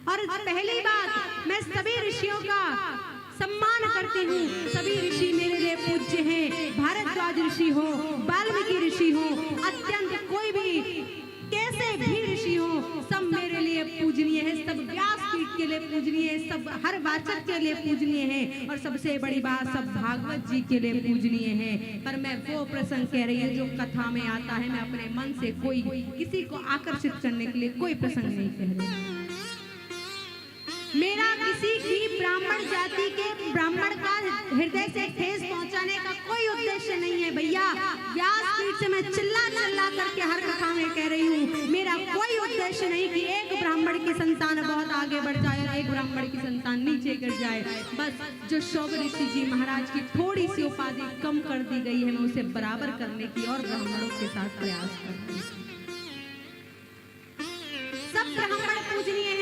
और पहली बात, मैं सभी ऋषियों का सम्मान करती हूँ। सभी ऋषि मेरे लिए पूज्य हैं। भारद्वाज ऋषि हो, वाल्मीकि ऋषि हो, अत्यंत कोई भी कैसे भी ऋषि हो, सब मेरे लिए पूजनीय है। सब व्यासपीठ के लिए पूजनीय है, सब हर वाचक के लिए पूजनीय है, और सबसे बड़ी बात, सब भागवत जी के लिए पूजनीय है। पर मैं वो प्रसंग कह रही हूँ जो कथा में आता है। मैं अपने मन से कोई किसी को आकर्षित करने के लिए कोई प्रसंग नहीं कह रही। मेरा किसी की ब्राह्मण जाति के ब्राह्मण का हृदय से ठेस पहुंचाने का कोई उद्देश्य नहीं है भैया। व्यासपीठ से मैं चिल्ला चिल्ला करके हर कथा में कह रही हूँ, मेरा कोई उद्देश्य नहीं कि एक ब्राह्मण की संतान बहुत आगे बढ़ जाए और एक ब्राह्मण की संतान नीचे गिर जाए। बस जो शौभ ऋषि जी महाराज की थोड़ी सी उपाधि कम कर दी गई है, मैं उसे बराबर करने की और ब्राह्मणों के साथ प्रयास करती हूँ। सब ब्राह्मण पूजनीय है।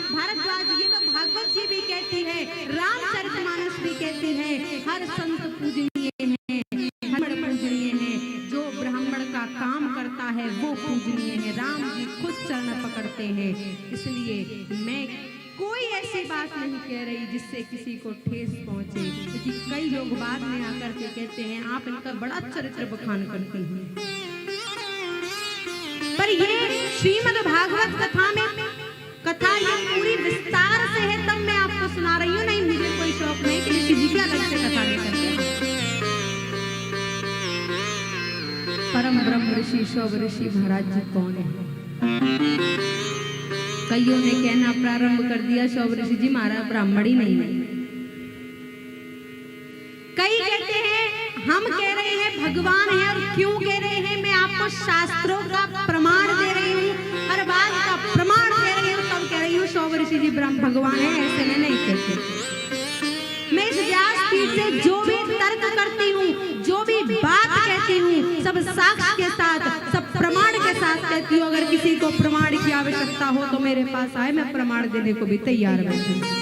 भारद्वाज, ये तो भागवत जी भी कहती है, रामचरितमानस भी कहती है, हर संत पूजनीय है, ब्राह्मण पूजनीय है। जो ब्राह्मण का काम करता है वो पूजनीय है। राम जी खुद चरण पकड़ते हैं। इसलिए मैं कोई ऐसी बात नहीं कह रही जिससे किसी को ठेस पहुंचे, क्योंकि कई लोग बाद में आकर के कहते हैं आप इनका बड़ा चरित्र बखान करते हैं। पर ये श्रीमद् भागवत कथा में कथा ये पूरी विस्तार से है, तब मैं आपको सुना रही हूँ। नहीं, मुझे कोई शौक नहीं कि ऋषि जी की अलग से कथा लेकर के। परम ब्रह्म ऋषि शौभ ऋषि महाराज जी कौन है? कईयों ने कहना प्रारंभ कर दिया शौभ ऋषि जी महाराज ब्राह्मण ही नहीं है। कई कहते हैं, हम कह रहे हैं भगवान है। और क्यों कह रहे हैं? मैं आपको शास्त्रों का प्रमाण दे रही हूँ, हर बात का प्रमाण दे रही हूँ, तब कह रही हूँ शौभ ऋषि जी ब्रह्म भगवान है। ऐसे में नहीं कहते। मैं इस व्यासपीठ से जो भी तर्क करती हूँ, जो भी बात कहती हूँ, सब साक्ष्य के साथ, सब प्रमाण के साथ कहती हूँ। अगर किसी को प्रमाण की आवश्यकता हो तो मेरे पास आए, मैं प्रमाण देने को भी तैयार बैठी हूँ।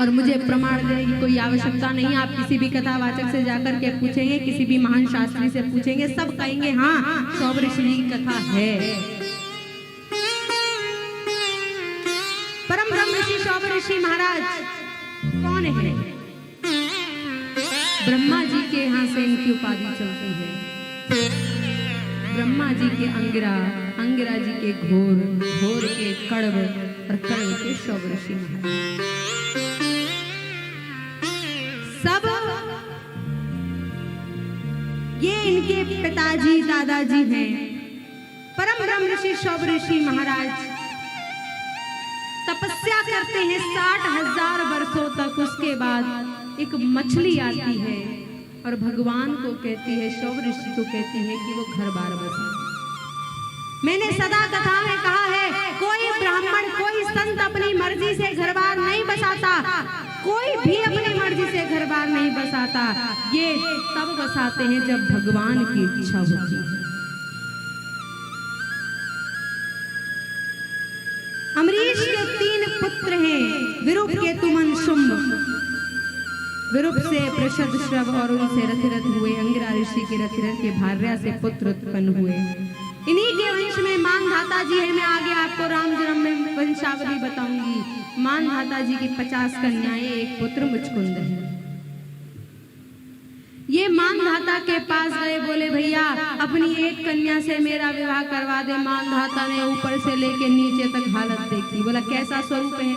और मुझे प्रमाण देने की कोई आवश्यकता नहीं। आप किसी भी कथावाचक से जाकर के पूछेंगे, किसी भी महान शास्त्री से पूछेंगे, सब कहेंगे हाँ शौभ ऋषि की कथा है। परम ब्रह्म ऋषि शौभ ऋषि महाराज कौन है? ब्रह्मा जी के यहाँ से इनकी उपाधि चलती है। ब्रह्मा जी के अंगिरा, अंगिरा जी के घोर, घोर के कड़व, और कड़व के शौभ ऋषि महाराज। सब ये इनके पिताजी दादाजी हैं। परम ब्रह्म ऋषि शौभ ऋषि महाराज तपस्या करते हैं 60,000 वर्षों तक। उसके बाद एक मछली आती है और भगवान को कहती है, शौभ ऋषि को कहती है कि वो घर बार बसा। मैंने सदा कथा में कहा है, कोई ब्राह्मण, कोई संत अपनी मर्जी से घर बार नहीं बसाता। कोई भी अपनी मर्जी से घर बार नहीं बसाता। ये तब बसाते हैं जब भगवान की इच्छा होती है। अमरीश के 3 पुत्र हैं, विरूप, केतु, शुंभ। विरूप से प्रषद, श्रव और उनसे रथिरथ हुए। अंगिरा ऋषि के रथिरथ के भार्या से पुत्र उत्पन्न हुए। इन्हीं के वंश में मानधाता जी है। मैं आगे आपको राम जन्म में वंशावली बताऊंगी। मानधाता जी की 50 कन्याएं, एक पुत्र मुचकुंद है। ये मानधाता के पास गए, बोले भैया अपनी एक कन्या से मेरा विवाह करवा दे। मानधाता ने ऊपर से लेके नीचे तक हालत देखी, बोला कैसा स्वरूप है?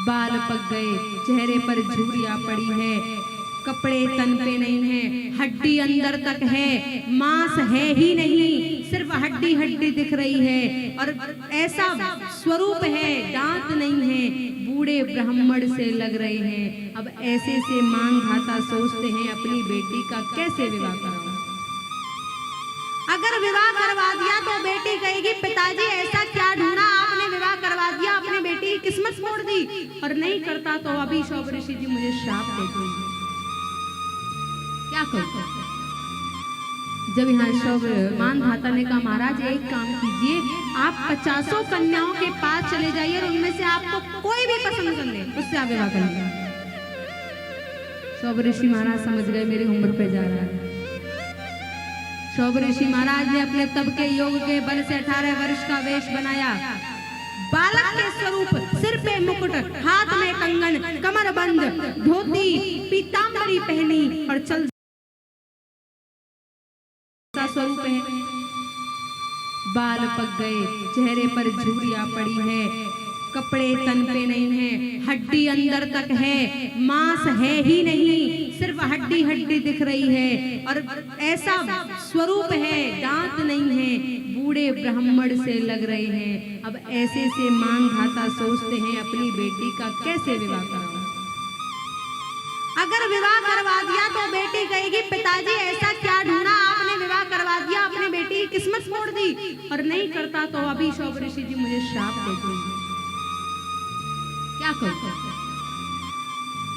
बाल पक गए, चेहरे पर झुर्रियां पड़ी है, कपड़े तन पे नहीं है, हड्डी अंदर तक है, मांस है ही नहीं, सिर्फ हड्डी हड्डी दिख रही है। और ऐसा स्वरूप है, दांत नहीं है, बूढ़े ब्राह्मण से लग रहे हैं। अब ऐसे से मानधाता सोचते हैं अपनी बेटी का कैसे विवाह कराऊं। अगर विवाह करवा दिया तो बेटी कहेगी पिताजी ऐसा क्या ढूंढा आपने, विवाह करवा दिया, अपनी बेटी की किस्मत मोड़ दी। और नहीं करता तो अभी शौभ ऋषि जी मुझे श्राप दे देंगे। क्या करूं? जब यहाँ शौभ मानधाता ने कहा महाराज एक काम कीजिए, आप 50 कन्याओं के पास चले जाइए और उनमें से आपको कोई भी पसंद कर ले, उससे आप विवाह कर लीजिए। शौभ ऋषि महाराज समझ गए मेरी उम्र पे जा रहा है। शौभ ऋषि महाराज ने अपने तप के योग के बल से 18 वर्ष का वेश बनाया। बालक के स्वरूप, सिर पे मुकुट, हाथ में कंगन, कमर बंद, धोती, पीतांबरी पहनी और चल स्वरूप है। बाल पक गए, चेहरे पर झुर्रियां पड़ी है, कपड़े तन पे नहीं है, हड्डी अंदर तक है, मांस है ही नहीं, सिर्फ हड्डी हड्डी दिख रही है और ऐसा स्वरूप है, दांत नहीं है, बूढ़े ब्राह्मण से लग रहे हैं। अब ऐसे से मानधाता सोचते हैं अपनी बेटी का कैसे विवाह कराऊं। अगर विवाह करवा दिया तो बेटी कहेगी पिताजी ऐसा क्या ढूंढा आपने, विवाह करवा दिया, अपने बेटी की किस्मत मोड़ दी, और नहीं करता तो अभी शौभ ऋषि जी मुझे श्राप दे देंगे। क्या करूं?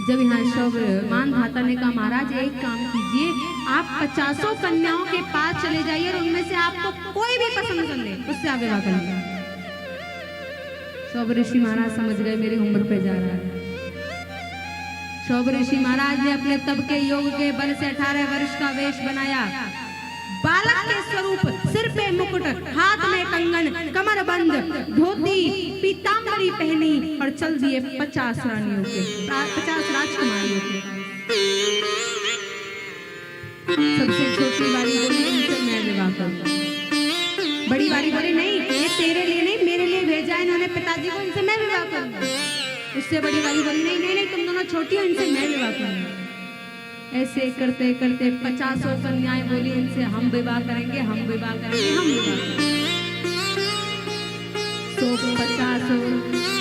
जब यहाँ शौभ मानधाता ने कहा महाराज एक काम कीजिए, आप 50 कन्याओं के पास चले जाइए और उनमें से आपको कोई भी पसंद कर ले, उससे आप विवाह कर लीजिए। शौभ ऋषि महाराज समझ गए मेरी उम्र पे जा रहा है। शौभ ऋषि महाराज ने अपने तप के योग के बल से 18 वर्ष का वेश बनाया। बालक के स्वरूप, सिर पे मुकुट, हाथ में कंगन, कमर बंद, धोती, पीतांबरी पहनी और चल दिए 50 रानियों के, 50 राजकुमारियों के। सबसे छोटी वाली बोली इनसे मैं विवाह करूंगा। बड़ी वाली बोली नहीं, ये तेरे लिए नहीं मेरे लिए भेजा है इन्होंने पिताजी को, इनसे मैं विवाह करूंगा। उससे बड़ी वाली बोली नहीं नहीं नहीं, तुम दोनों छोटी हो, इनसे मैं विवाह करूंगा। ऐसे करते करते 50 कन्याएं बोली इनसे हम विवाह करेंगे, हम विवाह करेंगे, हम विवाह करेंगे। तो 50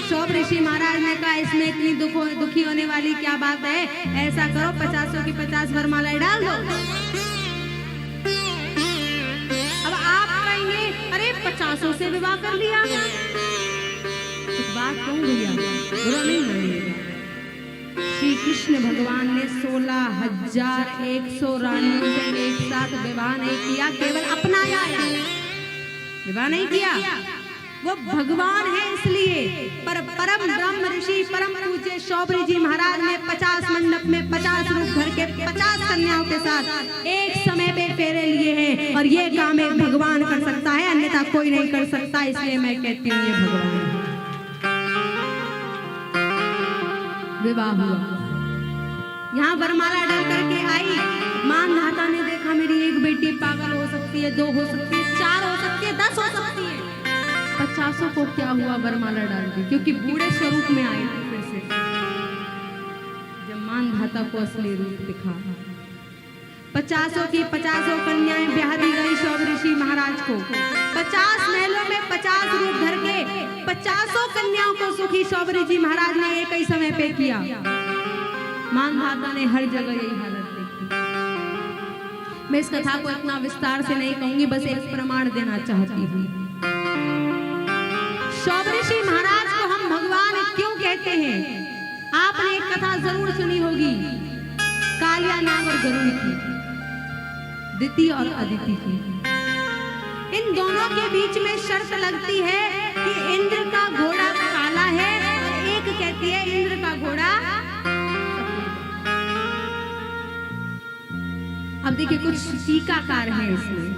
शौभ ऋषि महाराज ने कहा इसमें इतनी दुखी होने वाली क्या बात है, ऐसा करो 50 की 50 वरमालाएं डाल दो। अब आप कहेंगे अरे 50 से विवाह कर लिया, बात कहूं भैया बुरा नहीं मानिएगा। श्री कृष्ण भगवान ने 16,100 रानियों से एक साथ विवाह नहीं किया, केवल अपनाया, विवाह नहीं किया। वो भगवान है इसलिए, पर परम ब्रह्म ऋषि परम पूज्य शौभ ऋषि महाराज ने 50 मंडप में 50 रूप धर के 50 कन्याओं के साथ एक समय पे फेरे लिए हैं, और ये काम एक भगवान कर सकता है, अन्यथा कोई नहीं कर सकता। इसलिए मैं कहती हूँ ये भगवान है। विवाह हुआ, यहाँ वरमाला डाल करके आई। मानधाता ने देखा मेरी एक बेटी पागल हो सकती है, 2 हो सकती है, 4 हो सकती है, 10 हो सकती है, 50 को क्या हुआ वरमाला डाल दी, क्योंकि बूढ़े स्वरूप में आए थे। फिर से जब मानधाता को असली रूप दिखा, 50 की 50 कन्याएं ब्याह दी गई शौभ ऋषि महाराज को। 50 महलों में 50 रूप धर के 50 कन्याओं को सुखी शौभ ऋषि महाराज ने एक ही समय पे किया। मानधाता ने हर जगह यही हालत देखी। मैं इस कथा को इतना विस्तार से नहीं कहूंगी, बस एक प्रमाण देना चाहती हूँ। शौभ ऋषि महाराज को हम भगवान क्यों कहते हैं? आपने एक कथा जरूर सुनी होगी, कालिया नाग और गरुड़ की, दिति और अदिति की। इन दोनों के बीच में शर्त लगती है कि इंद्र का घोड़ा काला है, और एक कहती है इंद्र का घोड़ा सफेद। अब देखिए कुछ टीकाकार हैं इसमें,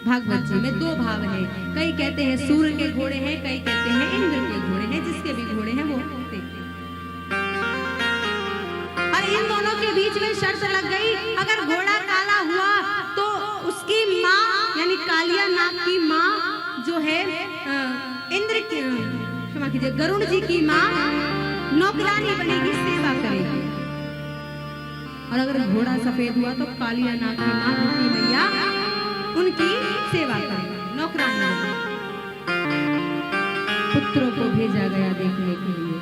भागवत जी में 2 भाव हैं। कई कहते हैं सूर्य के घोड़े हैं, कई कहते हैं इंद्र के घोड़े हैं, जिसके भी घोड़े हैं वो देखते हैं। और इन दोनों के बीच में शर्त लग गई, अगर घोड़ा काला हुआ तो उसकी माँ यानी कालिया नाग की माँ जो है इंद्र की, क्षमा कीजिए, गरुड़ जी की माँ नौकरानी बनेगी, सेवा करेगी। और अगर घोड़ा सफेद हुआ तो कालिया नाग की माँ धरती मैया उनकी सेवा करेगी, नौकरानी। पुत्रों को भेजा गया देखने के लिए।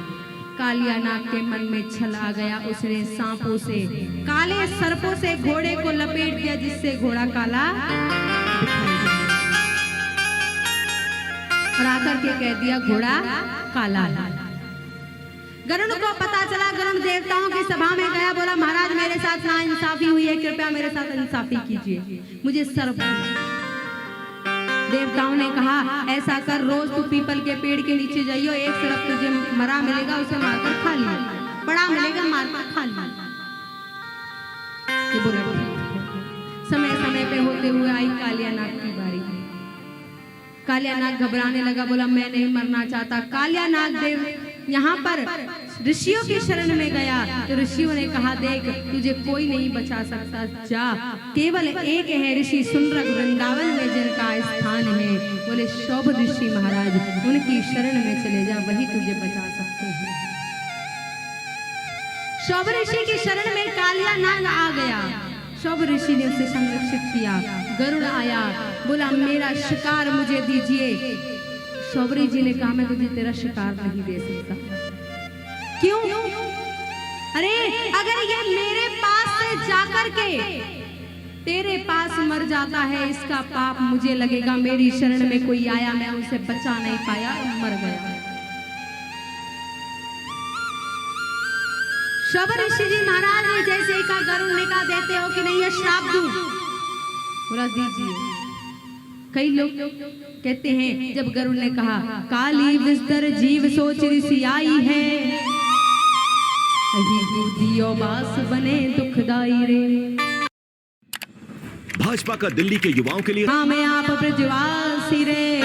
कालिया नाग के मन में छल आ गया, उसने सांपों से, काले सर्पों से घोड़े को लपेट दिया, जिससे घोड़ा काला दिखाई दिया, और आकर के कह दिया घोड़ा काला है। गरुड़ को पता चला, गरुड़ देवताओं की सभा में गया, बोला महाराज मेरे साथ नाइंसाफी हुई है, कृपया मेरे साथ इंसाफी कीजिए, मुझे सर्प। देवताओं ने कहा ऐसा कर, रोज तू पीपल के पेड़ के नीचे जाइयो, एक सर्प तुझे मरा मिलेगा, उसे मारकर खा लिया, बड़ा मिलेगा मारकर खा लिया। समय समय पे होते हुए आई कालियानाग की बारी। कालियानाग घबराने लगा, बोला मैं नहीं मरना चाहता। कालियानाग देव यहाँ पर ऋषियों की शरण में गया तो ऋषियों ने कहा, देख तुझे कोई नहीं बचा सकता, जा केवल एक है ऋषि सुनरक वृंदावन में जिनका स्थान है। बोले शौभ ऋषि महाराज, उनकी शरण में चले जा, वही तुझे बचा सकते हैं। शौभ ऋषि की शरण में कालियानाग आ गया। शौभ ऋषि ने उसे संरक्षित किया। गरुड़ आया, बोला मेरा शिकार मुझे दीजिए। शौबरी जी ने कहा, मैं तुझे तेरा शिकार नहीं दे सकता। क्यों? अरे अगर ये मेरे पास से जाकर के तेरे पास मर जाता है, इसका पाप मुझे लगेगा। मेरी शरण में कोई आया, मैं उसे बचा नहीं पाया, मर गया। शौभ ऋषि जी महाराज ने जैसे कहा, गरुड़ ने कहा, देते हो कि नहीं ये श्राप दूं? बोला दीजिए। कई लोग कहते हैं, जब गरुड़ ने कहा, काली विस्तर जीव सोच ऋषि आई है, अही बूदियो बास बने दुखदाई रे। भाजपा का दिल्ली के युवाओं के लिए हाँ मैं आप ब्रजवासी रे,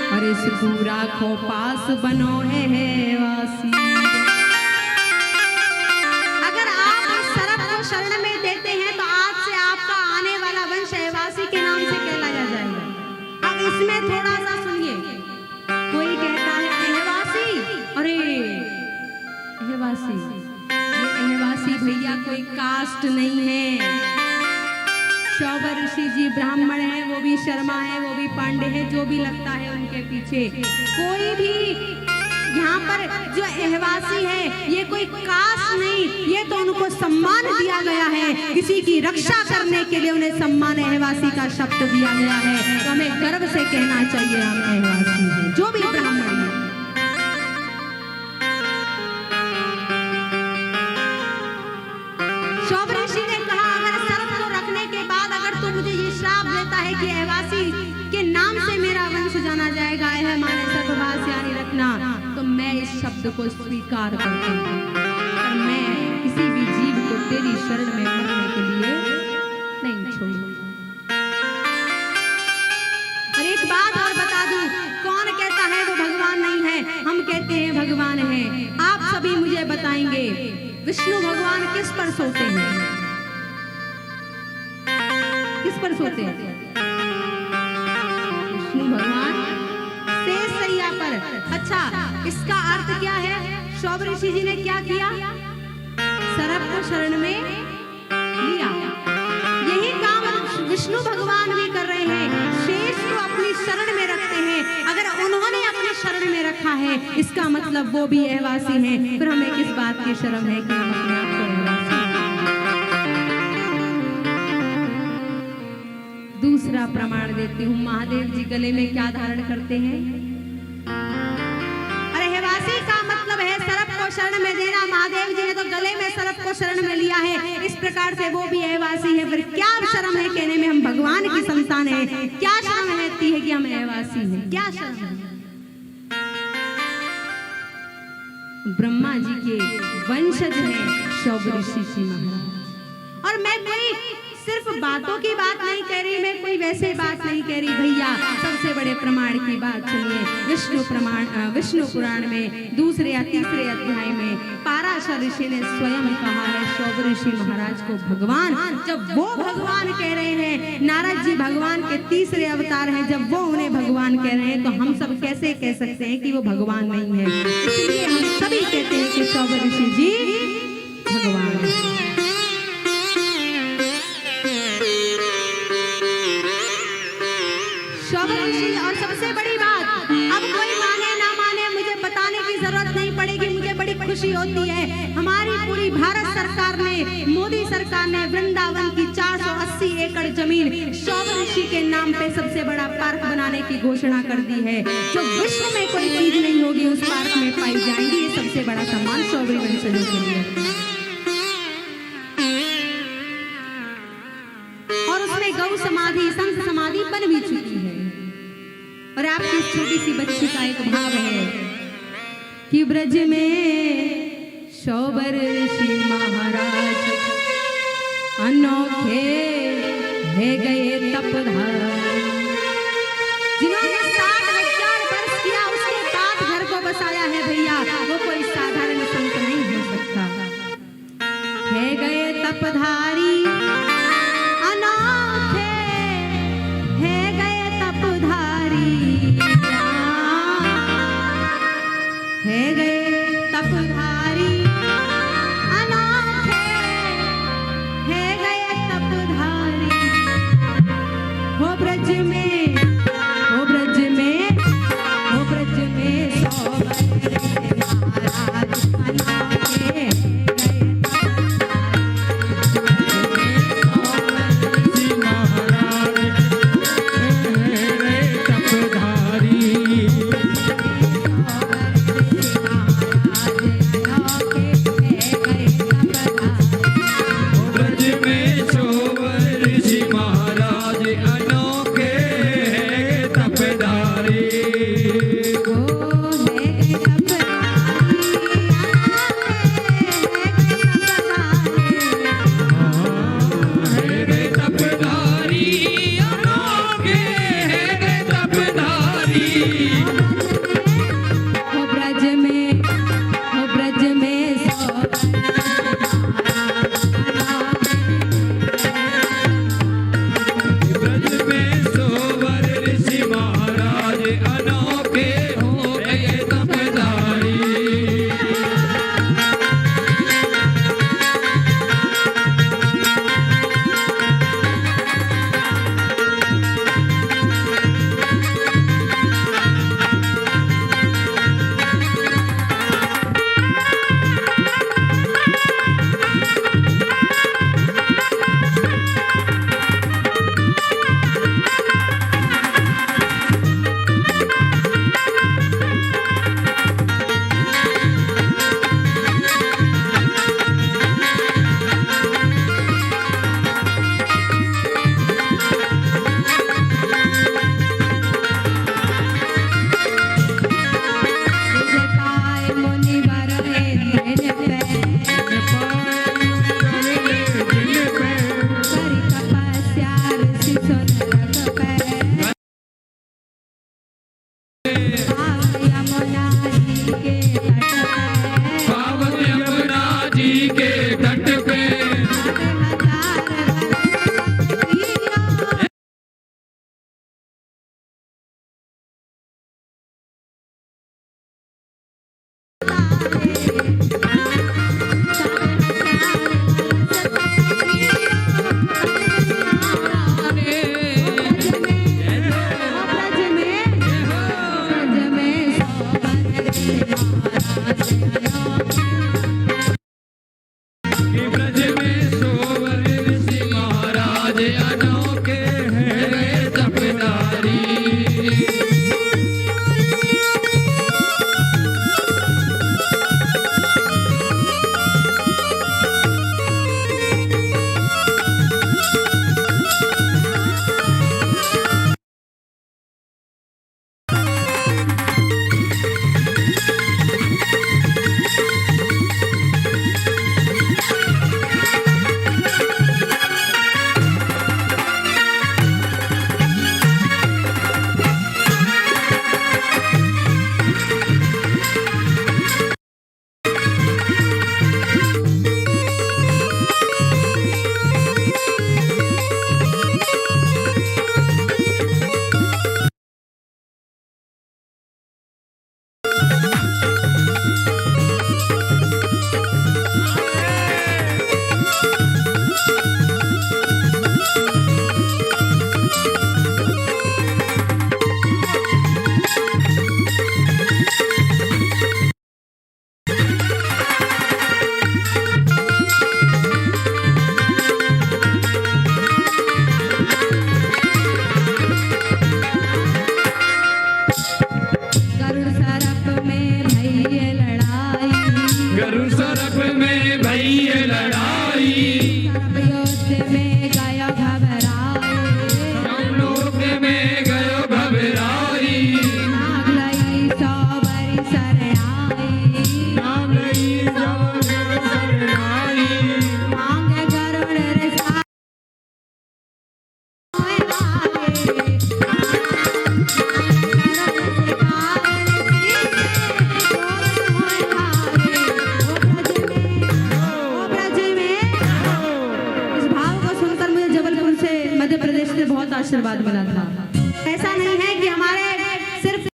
और इस पूरा खो पास बनो है वासी। अगर आप इस सरफ को शरण में देते हैं तो आज से आपका आने वाला वंश एवासी के नाम से कहलाया जाएगा। अब इसमें थोड़ा सा सुनिए, कोई कहता है एहवासी, अरे एहवासी, ये एहवासी भैया कोई कास्ट नहीं है। शौभ ऋषि जी ब्राह्मण है, वो भी शर्मा है, वो भी पांडे है, जो भी लगता है उनके पीछे। कोई भी यहाँ पर जो एहवासी है ये कोई कास्ट नहीं, ये तो उनको सम्मान दिया गया है। किसी की रक्षा करने के लिए उन्हें सम्मान एहवासी का शब्द दिया गया है। तो हमें गर्व से कहना चाहिए हम एहवासी हैं, जो भी ब्राह्मण है। शौभ ऋषि ने कहा, अगर सर्प को रखने के बाद अगर तू मुझे ये श्राप देता है कि एहवासी के नाम से मेरा वंश जाना जाएगा, एह माने सर्पवास यानी रखना, तो मैं इस शब्द को स्वीकार करता हूँ। पर मैं किसी भी जीव को तेरी शरण में मरने के लिए नहीं छोड़ूंगा। और एक बात और बता दूं, कौन कहता है वो भगवान नहीं है? हम कहते हैं भगवान है। आप सभी मुझे बताएंगे विष्णु भगवान किस पर सोते हैं? किस पर सोते हैं? विष्णु भगवान शेष सैया पर। अच्छा, इसका अर्थ क्या है? शौभ ऋषि जी ने क्या किया? सर्प को शरण में लिया। यही काम विष्णु भगवान भी कर रहे हैं, शेष को अपनी शरण में रखते हैं। अगर उन्होंने अपनी शरण में रखा है, इसका मतलब वो भी एहवासी हैं। फिर हमें किस बात की शर्म है कि हम अपने आप को एहवासी। दूसरा प्रमाण देती हूँ, महादेव जी गले में क्या धारण करते हैं? अरे एहवासी का मतलब है सर्प को शरण में देना। महादेव जी ने तो गले में सर्प को शरण में लिया है, इस प्रकार से वो भी एहवासी है। फिर क्या शर्म है कहने में हम भगवान की संतान है? क्या शर्म रहती है कि हम एहवासी हैं? क्या शर्म है? ब्रह्मा जी के वंशज हैं शौभ ऋषि जी महाराज। और मैं कोई सिर्फ बातों की बात नहीं कह रही, मैं कोई वैसे बात नहीं कह रही भैया। सबसे बड़े प्रमाण की बात सुनिए। विष्णु पुराण में दूसरे या तीसरे अध्याय में पाराशर ऋषि ने स्वयं कहा है शौभ ऋषि महाराज को भगवान। जब वो भगवान कह रहे हैं, नारद जी भगवान के तीसरे अवतार हैं, जब वो उन्हें भगवान कह रहे हैं, तो हम सब कैसे कह सकते हैं कि वो भगवान नहीं है? इसलिए हम सभी कहते हैं कि शौभ ऋषि जी भगवान है। और सबसे बड़ी बात, अब कोई माने ना माने मुझे बताने की जरूरत नहीं पड़ेगी, मुझे बड़ी खुशी होती है। हमारी पूरी भारत सरकार ने, मोदी सरकार ने वृंदावन की 480 एकड़ जमीन शौभ ऋषि के नाम पे सबसे बड़ा पार्क बनाने की घोषणा कर दी है। जो विश्व में कोई चीज नहीं होगी उस पार्क में पाई जाएंगी। ये सबसे बड़ा सम्मान शौभ वंशजों के लिए। और उसमें गौ समाधि, संत समाधि बन भी चुकी है। और आपकी छोटी सी बच्ची का एक भाव है कि ब्रज में शौभ ऋषि महाराज अनोखे है गए तपधारी। जिन्होंने 60,000 वर्ष किया उसके बाद घर को बसाया है भैया, वो कोई साधारण संत नहीं हो सकता। है गए तपधारी अनोखे, है गए तपधारी, है गए तपधारी अनोखे, है गए तपधारी। हो ब्रज में, हो ब्रज में, हो ब्रज में सोवत महाराज अनोखे, ऐसा नहीं है कि हमारे सिर्फ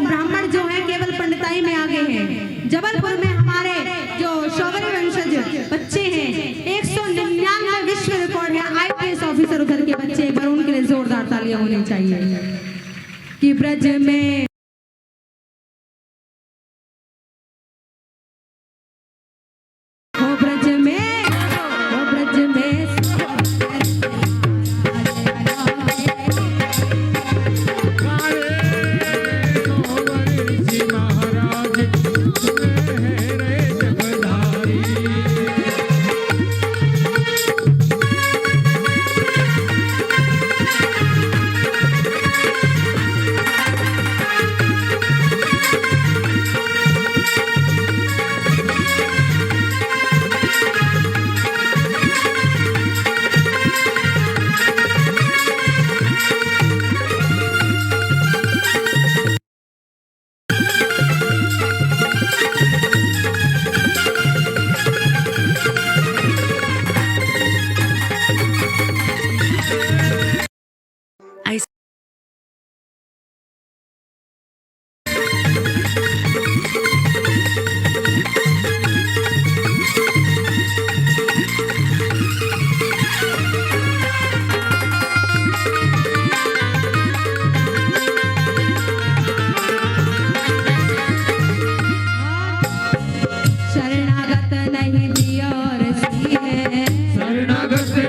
ब्राह्मण जो है केवल पंडिताई में आगे हैं। जबलपुर में हमारे जो शौवरी वंशज बच्चे हैं, 199 विश्व रिकॉर्ड है IPS ऑफिसर उधर के बच्चे, एक बार उनके लिए जोरदार तालियां होनी चाहिए। कि ब्रज में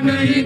नहीं